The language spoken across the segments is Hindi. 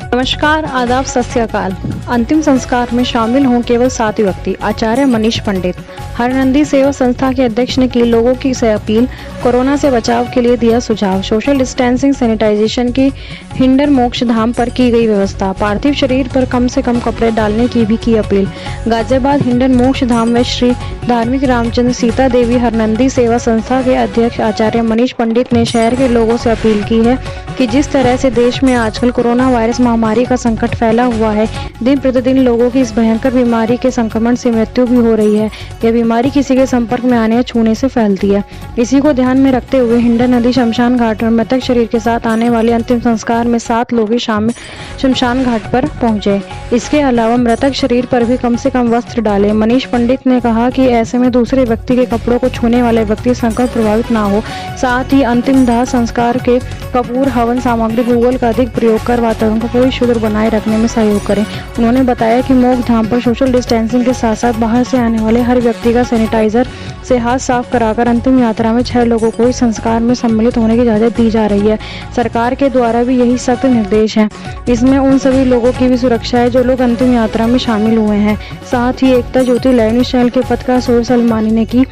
नमस्कार, आदाब, सत श्री अकाल। अंतिम संस्कार में शामिल हों केवल 7 व्यक्ति। आचार्य मनीष पंडित। हरनंदी सेवा संस्था के अध्यक्ष ने की लोगों की से अपील। कोरोना से बचाव के लिए दिया सुझाव। सोशल डिस्टेंसिंग, सैनिटाइजेशन की हिंडन मोक्ष धाम पर की गई व्यवस्था। पार्थिव शरीर पर कम से कम कपड़े डालने की भी की अपील। गाजियाबाद हिंडन मोक्ष धाम में श्री धार्मिक रामचंद्र सीता देवी हरनंदी सेवा संस्था के अध्यक्ष आचार्य मनीष पंडित ने शहर के लोगों से अपील की है कि जिस तरह से देश में आजकल कोरोना वायरस महामारी का संकट फैला हुआ है, दिन प्रतिदिन लोगों की इस भयंकर बीमारी के संक्रमण से मृत्यु भी हो रही है। यह बीमारी किसी के संपर्क में आने या छूने से फैलती है। इसी को ध्यान में रखते हुए हिंडन नदी शमशान घाट में मृतक शरीर के साथ आने वाले अंतिम संस्कार में 7 लोग ही शामिल शमशान घाट पर पहुंचे। इसके अलावा मृतक शरीर पर भी कम से कम वस्त्र डालें। मनीष पंडित ने कहा कि ऐसे में दूसरे व्यक्ति के कपड़ों को छूने वाले व्यक्ति संक्रमण प्रभावित ना हो। साथ ही अंतिम दाह संस्कार के कपूर हवन सामग्री गूगल का अधिक प्रयोग कर वातावरण को पूरी शुद्ध बनाए रखने में सहयोग करें। उन्होंने बताया कि मोक्ष धाम पर सोशल डिस्टेंसिंग के साथ साथ बाहर से आने वाले हर व्यक्ति का सैनिटाइजर से हाथ साफ कराकर अंतिम यात्रा में 6 लोगों को इस संस्कार में सम्मिलित होने की इजाजत दी जा रही है। सरकार के द्वारा भी यही सख्त निर्देश है। इसमें उन सभी लोगों की भी सुरक्षा है जो लोग अंतिम यात्रा में शामिल हुए हैं। साथ ही एकता ज्योति लाइव न्यूज चैनल के पत्रकार सूरज सलमानी ने की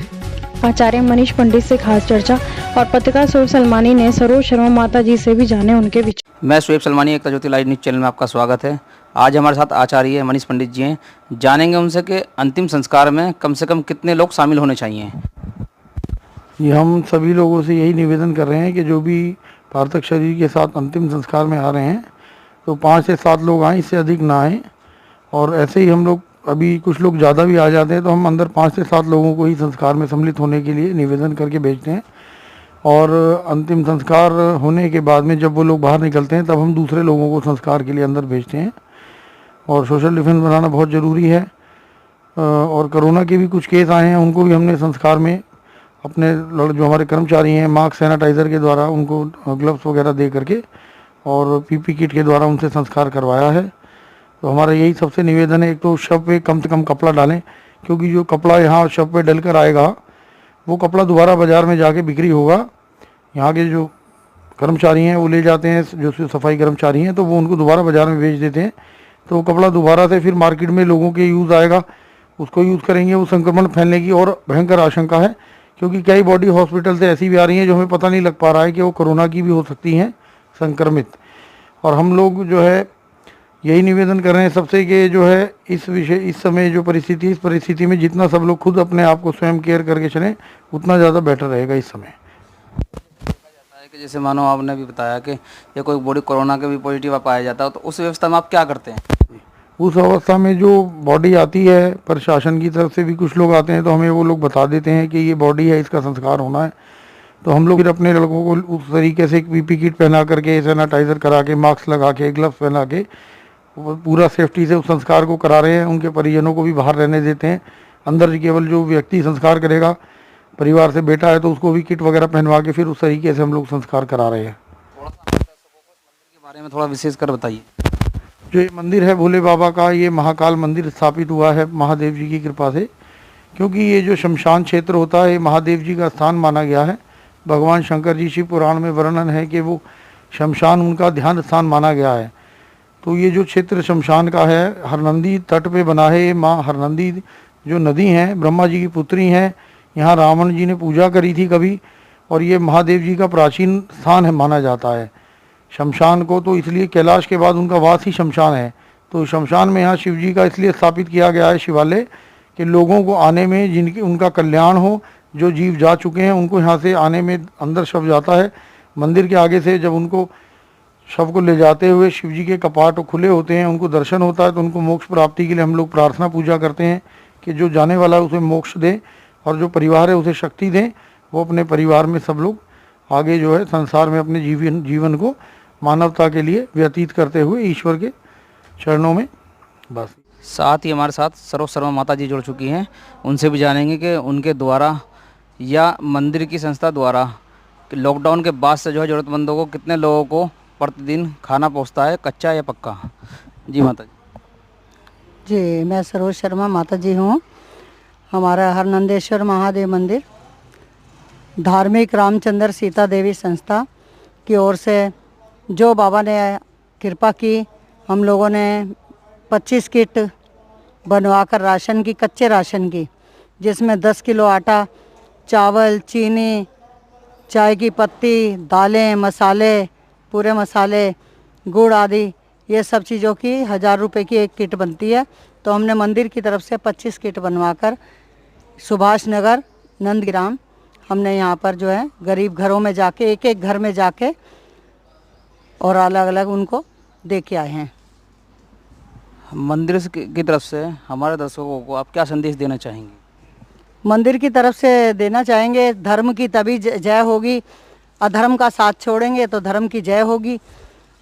आचार्य मनीष पंडित से खास चर्चा और पत्रकार सूरज सलमानी ने सरोज शर्मा माता जी से भी जाने उनके विचार। मैं सूरज सलमानी, एकता ज्योति लाइव न्यूज चैनल में आपका स्वागत है। आज हमारे साथ आचार्य मनीष पंडित जी हैं। जानेंगे उनसे कि अंतिम संस्कार में कम से कम कितने लोग शामिल होने चाहिए। ये हम सभी लोगों से यही निवेदन कर रहे हैं कि जो भी पार्थिव शरीर के साथ अंतिम संस्कार में आ रहे हैं तो 5 से 7 लोग आएँ, इससे अधिक ना आएँ। और ऐसे ही हम लोग अभी कुछ लोग ज़्यादा भी आ जाते हैं तो हम अंदर 5 से 7 लोगों को ही संस्कार में सम्मिलित होने के लिए निवेदन करके भेजते हैं। और अंतिम संस्कार होने के बाद में जब वो लोग बाहर निकलते हैं तब हम दूसरे लोगों को संस्कार के लिए अंदर भेजते हैं। और सोशल डिफेंस बनाना बहुत ज़रूरी है। और कोरोना के भी कुछ केस आए हैं, उनको भी हमने संस्कार में अपने जो हमारे कर्मचारी हैं मास्क सैनिटाइज़र के द्वारा उनको ग्लव्स वगैरह दे करके और पीपी किट के द्वारा उनसे संस्कार करवाया है। तो हमारा यही सबसे निवेदन है, एक तो शव पे कम से कम कपड़ा डालें, क्योंकि जो कपड़ा यहाँ शव पे डल कर आएगा वो कपड़ा दोबारा बाज़ार में जाके बिक्री होगा। यहाँ के जो कर्मचारी हैं वो ले जाते हैं, जो सफाई कर्मचारी हैं, तो वो उनको दोबारा बाज़ार में बेच देते हैं। तो वो कपड़ा दोबारा से फिर मार्केट में लोगों के यूज़ आएगा, उसको यूज़ करेंगे, वो संक्रमण फैलने की और भयंकर आशंका है। क्योंकि कई बॉडी हॉस्पिटल से ऐसी भी आ रही हैं जो हमें पता नहीं लग पा रहा है कि वो कोरोना की भी हो सकती हैं संक्रमित। और हम लोग जो है यही निवेदन कर रहे हैं सबसे कि जो है इस समय जो परिस्थिति, इस परिस्थिति में जितना सब लोग खुद अपने आप को स्वयं केयर करके चलें उतना ज़्यादा बेटर रहेगा इस समय। कि जैसे मानो आपने भी बताया कि ये कोई बॉडी कोरोना के भी पॉजिटिव पाया जाता है तो उस व्यवस्था में आप क्या करते हैं? उस अवस्था में जो बॉडी आती है प्रशासन की तरफ से भी कुछ लोग आते हैं तो हमें वो लोग बता देते हैं कि ये बॉडी है, इसका संस्कार होना है। तो हम लोग फिर अपने लड़कों को उस तरीके से पीपी किट पहना करके, सैनिटाइज़र करा के, मास्क लगा के, ग्लव्स पहना के पूरा सेफ्टी से उस संस्कार को करा रहे हैं। उनके परिजनों को भी बाहर रहने देते हैं। अंदर केवल जो व्यक्ति संस्कार करेगा, परिवार से बेटा है तो उसको भी किट वगैरह पहनवा के फिर उस तरीके से हम लोग संस्कार करा रहे हैं। थोड़ा सा मंदिर के बारे में थोड़ा विशेष कर बताइए। जो ये मंदिर है भोले बाबा का, ये महाकाल मंदिर स्थापित हुआ है महादेव जी की कृपा से। क्योंकि ये जो शमशान क्षेत्र होता है ये महादेव जी का स्थान माना गया है। भगवान शंकर जी शिव पुराण में वर्णन है कि वो शमशान उनका ध्यान स्थान माना गया है। तो ये जो क्षेत्र शमशान का है हरनंदी तट पे बना है। ये माँ हरनंदी जो नदी हैं ब्रह्मा जी की पुत्री हैं। यहाँ रावण जी ने पूजा करी थी कभी, और ये महादेव जी का प्राचीन स्थान है माना जाता है शमशान को। तो इसलिए कैलाश के बाद उनका वास ही शमशान है। तो शमशान में यहाँ शिव जी का इसलिए स्थापित किया गया है शिवालय कि लोगों को आने में जिनकी उनका कल्याण हो, जो जीव जा चुके हैं उनको यहाँ से आने में अंदर शव जाता है। मंदिर के आगे से जब उनको शव को ले जाते हुए शिव जी के कपाट खुले होते हैं, उनको दर्शन होता है, तो उनको मोक्ष प्राप्ति के लिए हम लोग प्रार्थना पूजा करते हैं कि जो जाने वाला है उसे मोक्ष दें और जो परिवार है उसे शक्ति दें। वो अपने परिवार में सब लोग आगे जो है संसार में अपने जीवन को मानवता के लिए व्यतीत करते हुए ईश्वर के चरणों में बस। साथ ही हमारे साथ सरोज शर्मा माता जी जुड़ चुकी हैं, उनसे भी जानेंगे कि उनके द्वारा या मंदिर की संस्था द्वारा लॉकडाउन के बाद से जो है ज़रूरतमंदों को कितने लोगों को प्रतिदिन खाना पहुंचता है, कच्चा या पक्का। जी माता जी, मैं सरोज शर्मा माता जी हूँ। हमारा हरनंदेश्वर महादेव मंदिर धार्मिक रामचंद्र सीता देवी संस्था की ओर से जो बाबा ने कृपा की हम लोगों ने 25 किट बनवाकर राशन की, कच्चे राशन की, जिसमें 10 किलो आटा, चावल, चीनी, चाय की पत्ती, दालें, मसाले, पूरे मसाले, गुड़ आदि, ये सब चीज़ों की 1000 रुपये की एक किट बनती है। तो हमने मंदिर की तरफ से 25 किट बनवाकर सुभाष नगर नंदग्राम हमने यहाँ पर जो है गरीब घरों में जाके, एक एक घर में जाके और अलग अलग उनको दे के आए हैं। मंदिर की तरफ से हमारे दर्शकों को आप क्या संदेश देना चाहेंगे? मंदिर की तरफ से देना चाहेंगे, धर्म की तभी जय होगी, अधर्म का साथ छोड़ेंगे तो धर्म की जय होगी।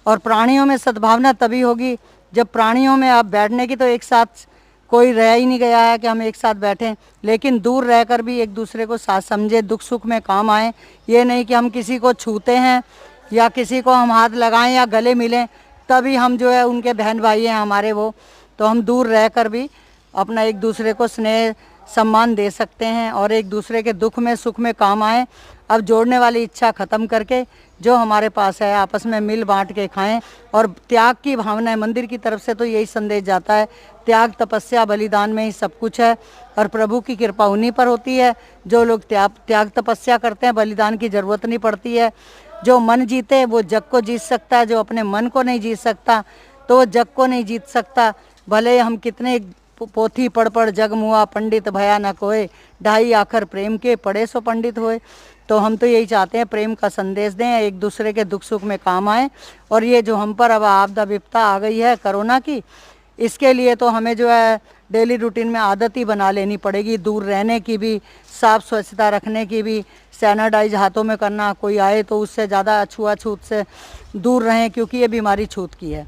और प्राणियों में सद्भावना तभी होगी जब प्राणियों में आप बैठने की, तो एक साथ कोई रह ही नहीं गया है कि हम एक साथ बैठें, लेकिन दूर रहकर भी एक दूसरे को साथ समझे, दुख सुख में काम आए। ये नहीं कि हम किसी को छूते हैं या किसी को हम हाथ लगाएं या गले मिलें तभी हम जो है उनके बहन भाई हैं हमारे वो। तो हम दूर रहकर भी अपना एक दूसरे को स्नेह सम्मान दे सकते हैं और एक दूसरे के दुख में सुख में काम आए। अब जोड़ने वाली इच्छा ख़त्म करके जो हमारे पास है आपस में मिल बांट के खाएं। और त्याग की भावना है मंदिर की तरफ से, तो यही संदेश जाता है, त्याग तपस्या बलिदान में ही सब कुछ है और प्रभु की कृपा उन्हीं पर होती है। जो लोग त्याग तपस्या करते हैं, बलिदान की ज़रूरत नहीं पड़ती है। जो मन जीते वो जग को जीत सकता है, जो अपने मन को नहीं जीत सकता तो वो जग को नहीं जीत सकता। भले हम कितने पोथी पढ़ जग मुआ, पंडित भया न कोय, ढाई आखर प्रेम के पढ़े सो पंडित होए। तो हम तो यही चाहते हैं प्रेम का संदेश दें, एक दूसरे के दुख सुख में काम आए। और ये जो हम पर अब आपदा विपदा आ गई है कोरोना की, इसके लिए तो हमें जो है डेली रूटीन में आदत ही बना लेनी पड़ेगी, दूर रहने की भी, साफ स्वच्छता रखने की भी, सैनिटाइज हाथों में करना, कोई आए तो उससे ज़्यादा छुआछूत से दूर रहें क्योंकि ये बीमारी छूत की है।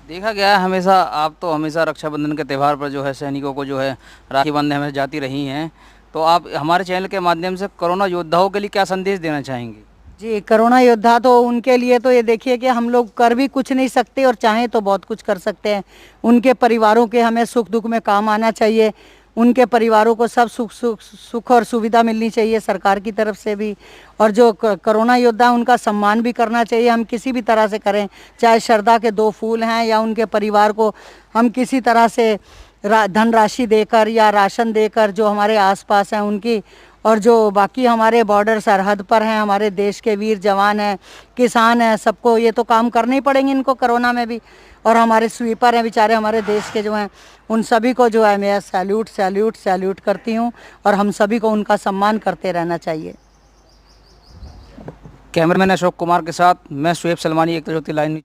देखा गया है हमेशा, आप तो हमेशा रक्षाबंधन के त्यौहार पर जो है सैनिकों को जो है राखी बांधने हमें जाती रही हैं, तो आप हमारे चैनल के माध्यम से कोरोना योद्धाओं के लिए क्या संदेश देना चाहेंगे? जी, कोरोना योद्धा तो उनके लिए तो ये देखिए कि हम लोग कर भी कुछ नहीं सकते और चाहें तो बहुत कुछ कर सकते हैं। उनके परिवारों के हमें सुख दुख में काम आना चाहिए, उनके परिवारों को सब सुख और सुविधा मिलनी चाहिए सरकार की तरफ से भी। और जो कोरोना योद्धा उनका सम्मान भी करना चाहिए, हम किसी भी तरह से करें, चाहे श्रद्धा के 2 फूल हैं या उनके परिवार को हम किसी तरह से धनराशि देकर या राशन देकर जो हमारे आसपास हैं उनकी, और जो बाकी हमारे बॉर्डर सरहद पर हैं हमारे देश के वीर जवान हैं, किसान हैं, सबको ये तो काम करने ही पड़ेंगे इनको कोरोना में भी। और हमारे स्वीपर हैं बेचारे हमारे देश के जो हैं, उन सभी को जो है मैं सैल्यूट करती हूँ और हम सभी को उनका सम्मान करते रहना चाहिए। कैमरामैन अशोक कुमार के साथ मैं शुएब सलमानी, एक ज्योति लाइन।